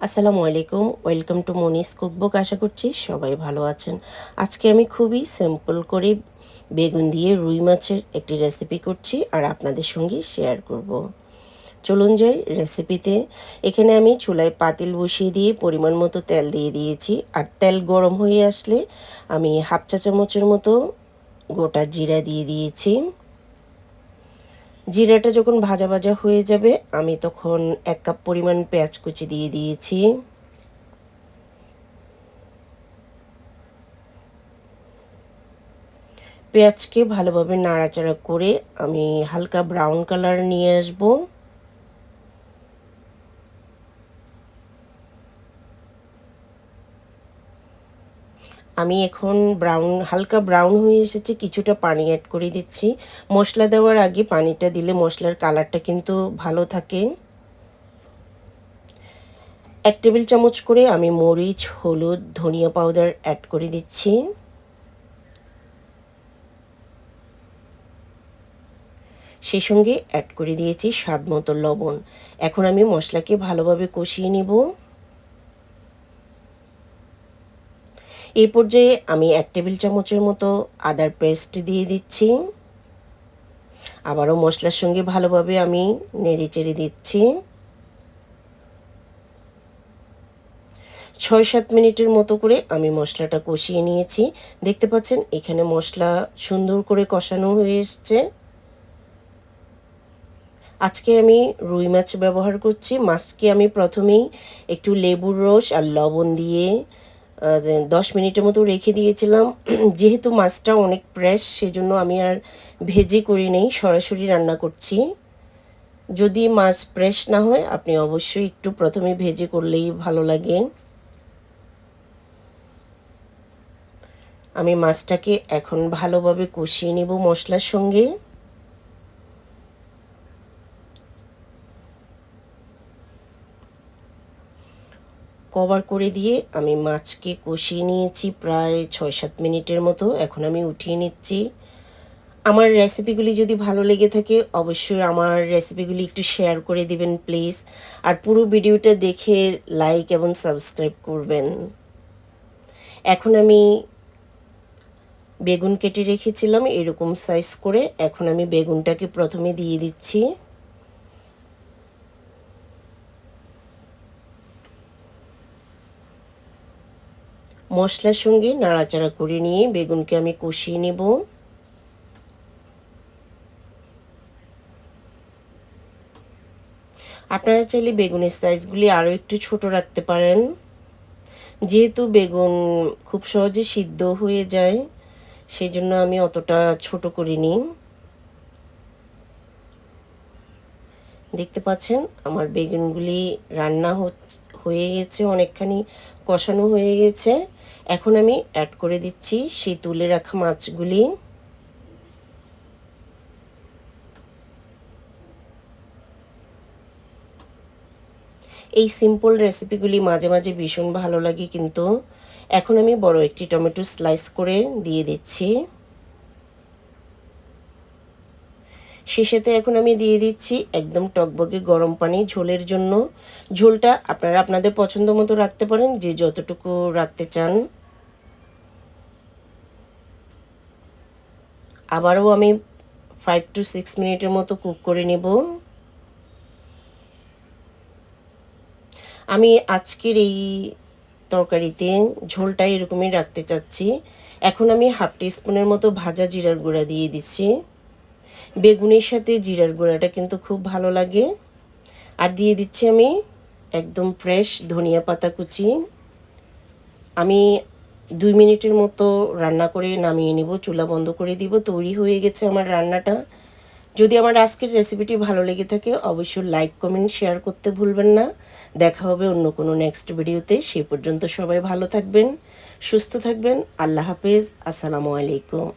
আসসালামু আলাইকুম, welcome to Moni's cookbook. আশা করছি সবাই ভালো আছেন। আজকে আমি খুবই সিম্পল করে বেগুন দিয়ে রুই মাছের একটি রেসিপি করছি আর আপনাদের সঙ্গে শেয়ার করব। চলুন যাই রেসিপিতে। এখানে আমি চুলায় পাতিল বসিয়ে দিয়ে পরিমাণ মতো তেল দিয়ে দিয়েছি, আর তেল গরম হয়ে আসলে আমি হাফ চা চামচের মতো গোটা জিরা দিয়ে দিয়েছি। জিরাটা যখন ভাজা ভাজা হয়ে যাবে আমি তখন 1 কাপ পরিমাণ পেঁয়াজ কুচি দিয়ে দিয়েছি। পেঁয়াজকে ভালোভাবে নাড়াচাড়া করে আমি হালকা ব্রাউন কালার নিয়ে আসব। আমি এখন হালকা ব্রাউন হয়ে এসেছে, কিছুটা পানি অ্যাড করে দিচ্ছি। মশলা দেওয়ার আগে পানিটা দিলে মশলার কালারটা কিন্তু ভালো থাকে। 1 টেবিল চামচ করে আমি মরিচ, হলুদ, ধনিয়া পাউডার অ্যাড করে দিচ্ছি। সেই সঙ্গে অ্যাড করে দিয়েছি স্বাদ মতো লবণ। এখন আমি মশলাকে ভালোভাবে কষিয়ে নিব। এই পর্যায়ে আমি 1 টেবিল চামচের মতো আদার পেস্ট দিয়ে দিচ্ছি। আবারও মশলার সঙ্গে ভালোভাবে আমি নেড়েচেড়ে দিচ্ছি। 6-7 মিনিটের মতো করে আমি মশলাটা কষিয়ে নিয়েছি। দেখতে পাচ্ছেন এখানে মশলা সুন্দর করে কষানো হয়ে এসছে। আজকে আমি রুই মাছ ব্যবহার করছি। মাছকে আমি প্রথমেই একটু লেবুর রস আর লবণ দিয়ে 10 মিনিটের মতো রেখে দিয়েছিলাম। যেহেতু মাছটা অনেক ফ্রেশ সেজন্য আমি আর ভেজে করি নেই, সরাসরি রান্না করছি। যদি মাছ ফ্রেশ না হয় আপনি অবশ্যই একটু প্রথমে ভেজে করলেই ভালো লাগে। আমি মাছটাকে এখন ভালোভাবে কষিয়ে নেব মশলার সঙ্গে। কভার করে দিয়ে আমি মাছকে কষিয়ে নিয়েছি প্রায় 6-7 মিনিটের মতো। এখন আমি উঠিয়ে নিচ্ছি। আমার রেসিপিগুলি যদি ভালো লেগে থাকে অবশ্যই আমার রেসিপিগুলি একটু শেয়ার করে দিবেন প্লিজ। আর পুরো ভিডিওটা দেখে লাইক এবং সাবস্ক্রাইব করবেন। এখন আমি বেগুন কেটে রেখেছিলাম এরকম সাইজ করে। এখন আমি বেগুনটাকে প্রথমে দিয়ে দিচ্ছি। মশলার সঙ্গে নাড়াচাড়া করে নিয়ে বেগুনকে আমি কষিয়ে নেব। আপনারা চাইলে বেগুনের সাইজগুলি আরও একটু ছোট রাখতে পারেন। যেহেতু বেগুন খুব সহজে সিদ্ধ হয়ে যায় সেজন্য আমি অতটা ছোট করিনি। দেখতে পাচ্ছেন আমার বেগুনগুলি রান্না হয়ে গেছে, অনেকখানি কষানো হয়ে গেছে। এখন আমি অ্যাড করে দিচ্ছি সেই তুলে রাখা মাছগুলি। এই সিম্পল রেসিপিগুলি মাঝে মাঝে ভীষণ ভালো লাগে কিন্তু। এখন আমি বড় একটি টমেটো স্লাইস করে দিয়ে দিচ্ছি। শেষেতে এখন আমি দিয়ে দিচ্ছি একদম টকবকে গরম পানি ঝোলের জন্য। ঝোলটা আপনারা আপনাদের পছন্দ মতো রাখতে পারেন, যে যতটুকু রাখতে চান। আবারও আমি 5 to 6 মিনিটের মতো কুক করে নেব। আমি আজকের এই তরকারিতে ঝোলটা এরকমই রাখতে চাচ্ছি। এখন আমি হাফ টিস্পুনের মতো ভাজা জিরার গুঁড়া দিয়ে দিচ্ছি। বেগুনের সাথে জিরার গুঁড়াটা কিন্তু খুব ভালো লাগে। আর দিয়ে দিচ্ছি আমি একদম ফ্রেশ ধনিয়া পাতা কুচি। আমি 2 মিনিটের মতো রান্না করে নামিয়ে নিব, চুলা বন্ধ করে দিব। তৈরি হয়ে গেছে আমার রান্নাটা। যদি আমার আজকের রেসিপিটি ভালো লেগে থাকে অবশ্যই লাইক, কমেন্ট, শেয়ার করতে ভুলবেন না। দেখা হবে অন্য কোনো নেক্সট ভিডিওতে। সেই পর্যন্ত সবাই ভালো থাকবেন, সুস্থ থাকবেন। আল্লাহ হাফেজ। আসসালামু আলাইকুম।